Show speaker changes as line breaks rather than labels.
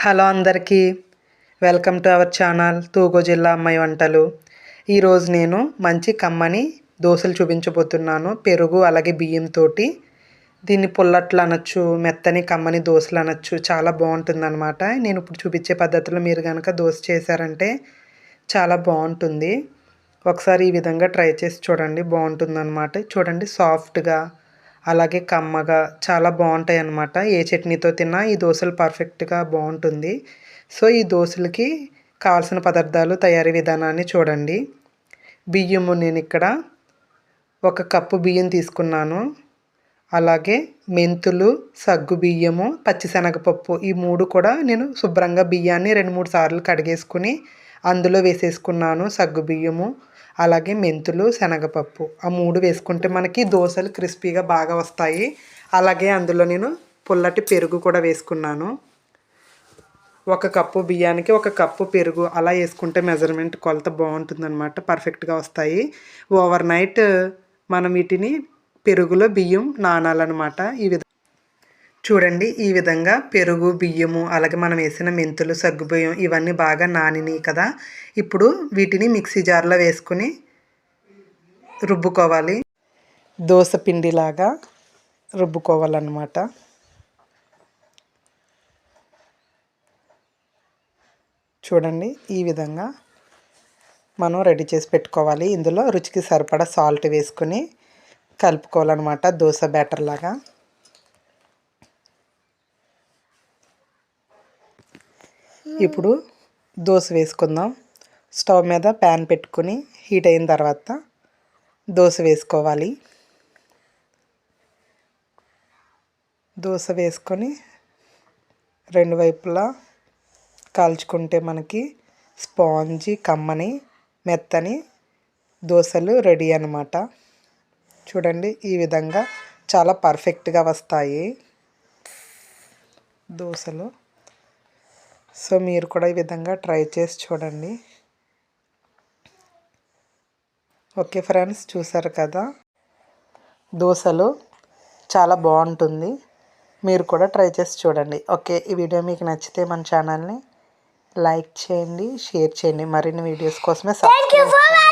Hello అందరికీ welcome to our channel తూగో జిల్లా అమ్మాయి వంటలు. ఈరోజు నేను మంచి కమ్మని దోశలు చూపించబోతున్నాను. పెరుగు అలాగే బియ్యంతో దీన్ని పుల్లట్లు అనొచ్చు, మెత్తని కమ్మని దోశలు అనొచ్చు. చాలా బాగుంటుందన్నమాట. నేను ఇప్పుడు చూపించే పద్ధతిలో మీరు కనుక దోశ చేశారంటే చాలా బాగుంటుంది. ఒకసారి ఈ విధంగా ట్రై చేసి చూడండి, బాగుంటుందన్నమాట. చూడండి, సాఫ్ట్గా అలాగే కమ్మగా చాలా బాగుంటాయి అన్నమాట. ఏ చట్నీతో తిన్నా ఈ దోశలు పర్ఫెక్ట్గా బాగుంటుంది. సో ఈ దోశలకి కావాల్సిన పదార్థాలు, తయారీ విధానాన్ని చూడండి. బియ్యము నేను ఇక్కడ 1 కప్పు బియ్యం తీసుకున్నాను. అలాగే మెంతులు, సగ్గు బియ్యము, పచ్చిశనగపప్పు, ఈ 3 కూడా నేను శుభ్రంగా బియ్యాన్ని 2-3 సార్లు కడిగేసుకుని అందులో వేసేసుకున్నాను. సగ్గు బియ్యము అలాగే మెంతులు, శనగపప్పు, ఆ 3 వేసుకుంటే మనకి దోశలు క్రిస్పీగా బాగా వస్తాయి. అలాగే అందులో నేను పుల్లటి పెరుగు కూడా వేసుకున్నాను. 1 కప్పు బియ్యానికి 1 కప్పు పెరుగు అలా వేసుకుంటే మెజర్మెంట్ కొలత బాగుంటుందన్నమాట, పర్ఫెక్ట్గా వస్తాయి. ఓవర్ నైట్ మనం వీటిని పెరుగులో బియ్యం నానాలన్నమాట. చూడండి, ఈ విధంగా పెరుగు, బియ్యము అలాగే మనం వేసిన మెంతులు, సగ్గుబియ్యం ఇవన్నీ బాగా నానినాయి కదా. ఇప్పుడు వీటిని మిక్సీ జార్లో వేసుకుని రుబ్బుకోవాలి. దోశ పిండిలాగా రుబ్బుకోవాలన్నమాట. చూడండి, ఈ విధంగా మనం రెడీ చేసి పెట్టుకోవాలి. ఇందులో రుచికి సరిపడా సాల్ట్ వేసుకుని కలుపుకోవాలన్నమాట, దోశ బ్యాటర్ లాగా. ఇప్పుడు దోశ వేసుకుందాం. స్టవ్ మీద ప్యాన్ పెట్టుకుని హీట్ అయిన తర్వాత దోశ వేసుకోవాలి. దోశ వేసుకొని 2 వైపులా కాల్చుకుంటే మనకి స్పాంజీ కమ్మని మెత్తని దోశలు రెడీ అన్నమాట. చూడండి, ఈ విధంగా చాలా పర్ఫెక్ట్గా వస్తాయి దోశలు. సో మీరు కూడా ఈ విధంగా ట్రై చేసి చూడండి. ఓకే ఫ్రెండ్స్, చూసారు కదా, దోశలు చాలా బాగుంటుంది. మీరు కూడా ట్రై చేసి చూడండి. ఓకే, ఈ వీడియో మీకు నచ్చితే మన ఛానల్ని లైక్ చేయండి, షేర్ చేయండి. మరిన్ని వీడియోస్ కోసమే సబ్స్క్రైబ్ చేయండి.